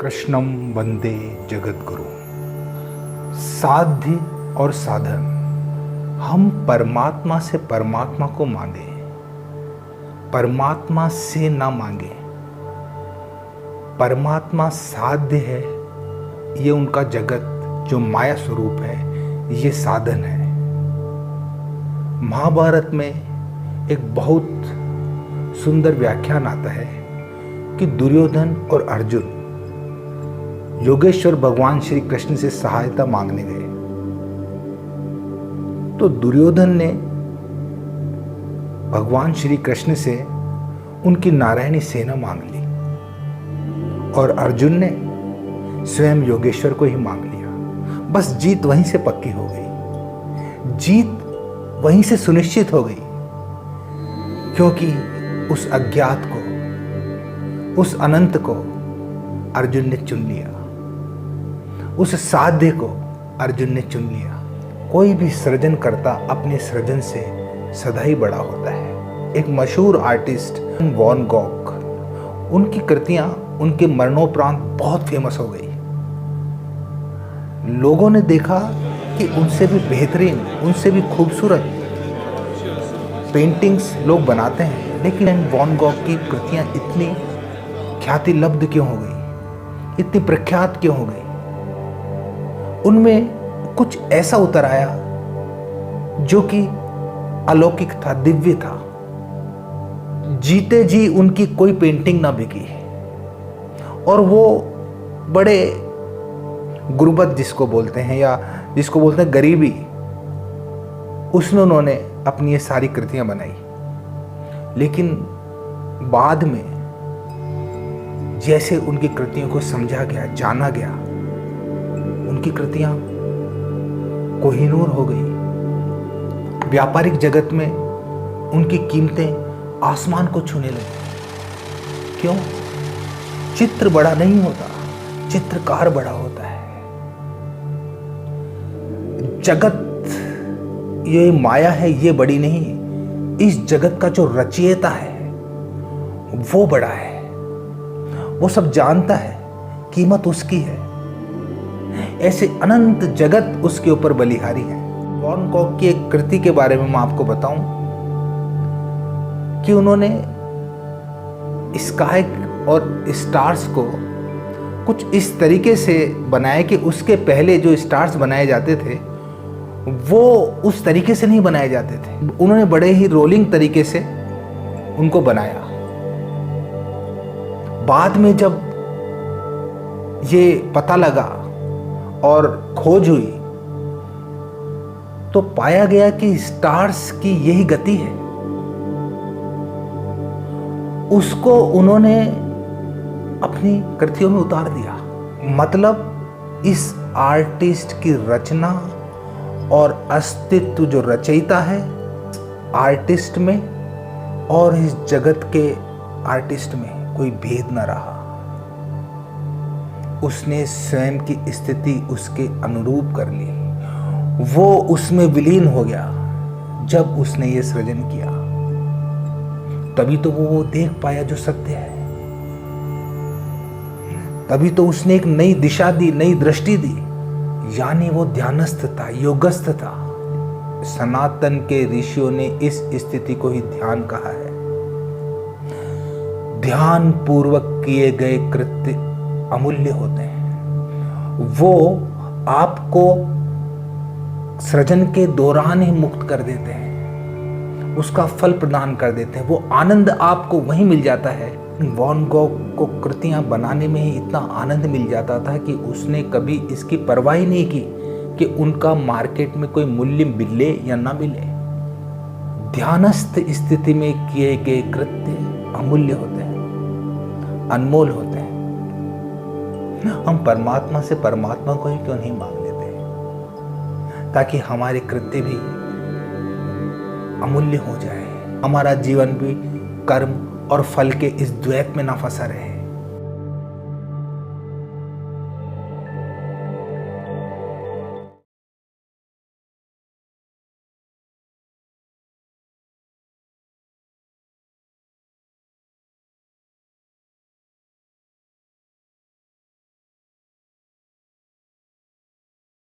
कृष्णं वंदे जगद्गुरु। साध्य और साधन, हम परमात्मा से परमात्मा को मांगे, परमात्मा से ना मांगे। परमात्मा साध्य है, ये उनका जगत जो माया स्वरूप है, ये साधन है। महाभारत में एक बहुत सुंदर व्याख्यान आता है कि दुर्योधन और अर्जुन योगेश्वर भगवान श्री कृष्ण से सहायता मांगने गए। तो दुर्योधन ने भगवान श्री कृष्ण से उनकी नारायणी सेना मांग ली और अर्जुन ने स्वयं योगेश्वर को ही मांग लिया। बस जीत वहीं से पक्की हो गई, जीत वहीं से सुनिश्चित हो गई, क्योंकि उस अज्ञात को, उस अनंत को अर्जुन ने चुन लिया, उस साध्य को अर्जुन ने चुन लिया। कोई भी सृजन करता अपने सृजन से सदा ही बड़ा होता है। एक मशहूर आर्टिस्ट वैन गॉग, उनकी कृतियां उनके मरणोपरांत बहुत फेमस हो गई। लोगों ने देखा कि उनसे भी बेहतरीन, उनसे भी खूबसूरत पेंटिंग्स लोग बनाते हैं, लेकिन वैन गॉग की कृतियां इतनी ख्याति लब्ध क्यों हो गई, इतनी प्रख्यात क्यों हो गई? उनमें कुछ ऐसा उतर आया जो कि अलौकिक था, दिव्य था। जीते जी उनकी कोई पेंटिंग ना बिकी और वो बड़े गुर्बत जिसको बोलते हैं, या जिसको बोलते हैं गरीबी, उसमें उन्होंने अपनी ये सारी कृतियां बनाई। लेकिन बाद में जैसे उनकी कृतियों को समझा गया, जाना गया, उनकी कृतियां कोहिनूर हो गई। व्यापारिक जगत में उनकी कीमतें आसमान को छूने लगी। क्यों? चित्र बड़ा नहीं होता, चित्रकार बड़ा होता है। जगत, ये माया है, ये बड़ी नहीं, इस जगत का जो रचयिता है वो बड़ा है। वो सब जानता है, कीमत उसकी है। ऐसे अनंत जगत उसके ऊपर बलिहारी है। वैन गॉग की एक कृति के बारे में मैं आपको बताऊं कि उन्होंने स्काई और स्टार्स को कुछ इस तरीके से बनाया कि उसके पहले जो स्टार्स बनाए जाते थे वो उस तरीके से नहीं बनाए जाते थे। उन्होंने बड़े ही रोलिंग तरीके से उनको बनाया। बाद में जब ये पता लगा और खोज हुई तो पाया गया कि स्टार्स की यही गति है। उसको उन्होंने अपनी कृतियों में उतार दिया। मतलब इस आर्टिस्ट की रचना और अस्तित्व, जो रचयिता है आर्टिस्ट में और इस जगत के आर्टिस्ट में कोई भेद न रहा। उसने स्वयं की स्थिति उसके अनुरूप कर ली, वो उसमें विलीन हो गया। जब उसने ये सृजन किया तभी तो वो देख पाया जो सत्य है, तभी तो उसने एक नई दिशा दी, नई दृष्टि दी। यानी वो ध्यानस्थ था, योगस्थ था। सनातन के ऋषियों ने इस स्थिति को ही ध्यान कहा है। ध्यान पूर्वक किए गए कृत्य अमूल्य होते हैं। वो आपको सृजन के दौरान ही मुक्त कर देते हैं, उसका फल प्रदान कर देते हैं। वो आनंद आपको वहीं मिल जाता है। वैन गॉग को कृतियां बनाने में ही इतना आनंद मिल जाता था कि उसने कभी इसकी परवाह ही नहीं की कि उनका मार्केट में कोई मूल्य मिले या ना मिले। ध्यानस्थ स्थिति में किए गए कृत्य अमूल्य होते हैं, अनमोल होते हैं। हम परमात्मा से परमात्मा को ही क्यों नहीं मांग लेते, ताकि हमारे कृत्य भी अमूल्य हो जाए, हमारा जीवन भी कर्म और फल के इस द्वैत में ना फंसा रहे।